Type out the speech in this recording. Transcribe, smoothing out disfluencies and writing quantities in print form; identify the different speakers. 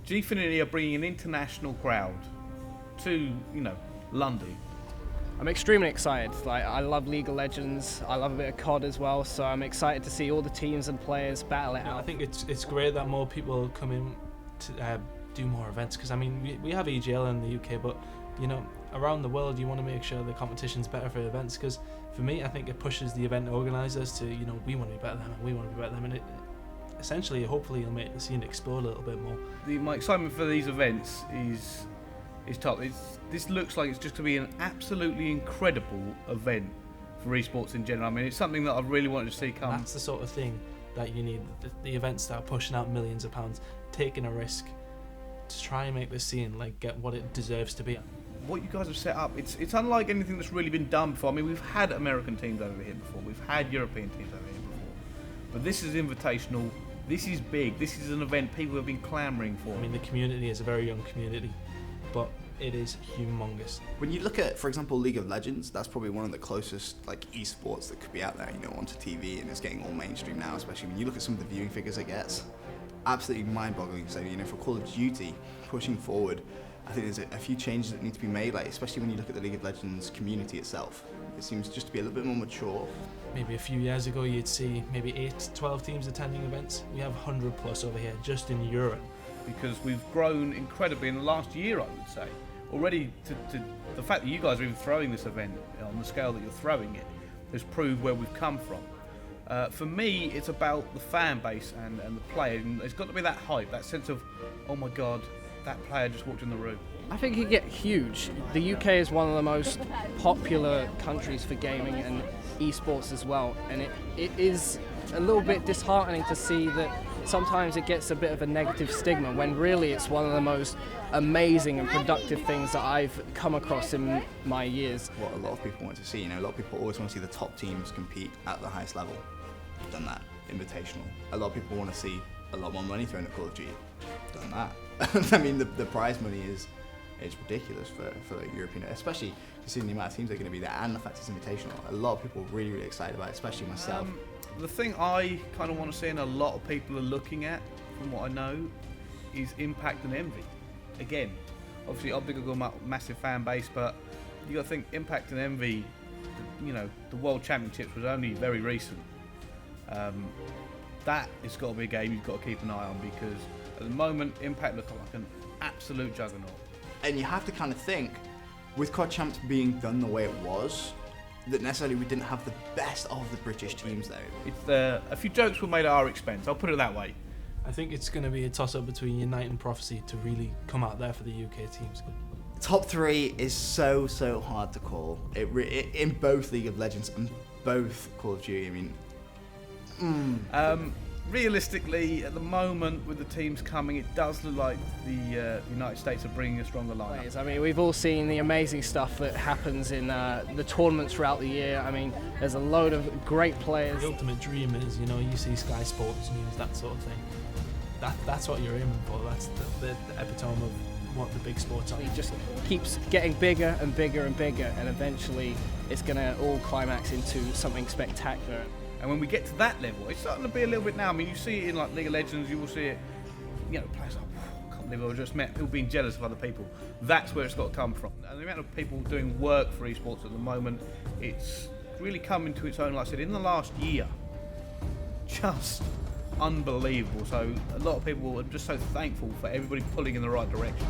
Speaker 1: Gfinity are bringing an international crowd to, London.
Speaker 2: I'm extremely excited. I love League of Legends. I love a bit of COD as well. So I'm excited to see all the teams and players battle it out.
Speaker 3: I think it's great that more people come in to do more events, because I mean we have EGL in the UK, but around the world you want to make sure the competition's better for events, because for me I think it pushes the event organisers to we want to be better than them and we want to be better than them, and it essentially hopefully it'll make the scene explode a little bit more.
Speaker 1: My excitement for these events is top. This looks like it's just going to be an absolutely incredible event for esports in general. I mean, it's something that I really wanted to see come.
Speaker 3: That's the sort of thing that you need. The events that are pushing out millions of pounds, taking a risk to try and make this scene get what it deserves to be.
Speaker 1: What you guys have set up, it's unlike anything that's really been done before. I mean, we've had American teams over here before, we've had European teams over here before, but this is invitational. This is big. This is an event people have been clamouring for.
Speaker 3: I mean, the community is a very young community, but it is humongous.
Speaker 4: When you look at, for example, League of Legends, that's probably one of the closest esports that could be out there, onto TV, and it's getting all mainstream now, especially when you look at some of the viewing figures it gets. Absolutely mind-boggling. So, for Call of Duty, pushing forward, I think there's a few changes that need to be made, especially when you look at the League of Legends community itself. It seems just to be a little bit more mature.
Speaker 3: Maybe a few years ago you'd see maybe 8 to 12 teams attending events. We have 100 plus over here, just in Europe.
Speaker 1: Because we've grown incredibly in the last year, I would say. Already, to the fact that you guys are even throwing this event on the scale that you're throwing it has proved where we've come from. For me, it's about the fan base and the player. And there's got to be that hype, that sense of, oh my God, that player just walked in the room.
Speaker 2: I think it get huge. The UK is one of the most popular countries for gaming and esports as well, and it is a little bit disheartening to see that sometimes it gets a bit of a negative stigma, when really it's one of the most amazing and productive things that I've come across in my years.
Speaker 4: What a lot of people want to see, a lot of people always want to see the top teams compete at the highest level. Done that. Invitational. A lot of people want to see a lot more money thrown at Call of Duty. Done that. I mean, the prize money is ridiculous for European, especially considering the amount of teams that are going to be there and the fact it's invitational. A lot of people are really, really excited about it, especially myself.
Speaker 1: The thing I kind of want to see, and a lot of people are looking at, from what I know, is Impact and Envy. Again, obviously Optic got a massive fan base, but you got to think Impact and Envy, the World Championships was only very recent. That has got to be a game you've got to keep an eye on, because at the moment Impact look like an absolute juggernaut.
Speaker 4: And you have to kind of think, with COD Champs being done the way it was, that necessarily we didn't have the best of the British teams there.
Speaker 1: It's a few jokes were made at our expense, I'll put it that way.
Speaker 3: I think it's going to be a toss-up between Unite and Prophecy to really come out there for the UK teams.
Speaker 4: Top 3 is so hard to call. In both League of Legends and both Call of Duty,
Speaker 1: Realistically, at the moment, with the teams coming, it does look like the United States are bringing a stronger lineup.
Speaker 2: I mean, we've all seen the amazing stuff that happens in the tournaments throughout the year. I mean, there's a load of great players.
Speaker 3: The ultimate dream is, you see Sky Sports News, that sort of thing. That's what you're aiming for. That's the epitome of what the big sports are.
Speaker 2: It just keeps getting bigger and bigger and bigger, and eventually it's going to all climax into something spectacular.
Speaker 1: And when we get to that level, it's starting to be a little bit now. I mean, you see it in League of Legends, you will see it, players like, I can't believe I just met people being jealous of other people. That's where it's got to come from. And the amount of people doing work for esports at the moment, it's really coming to its own, like I said, in the last year. Just unbelievable. So a lot of people are just so thankful for everybody pulling in the right direction.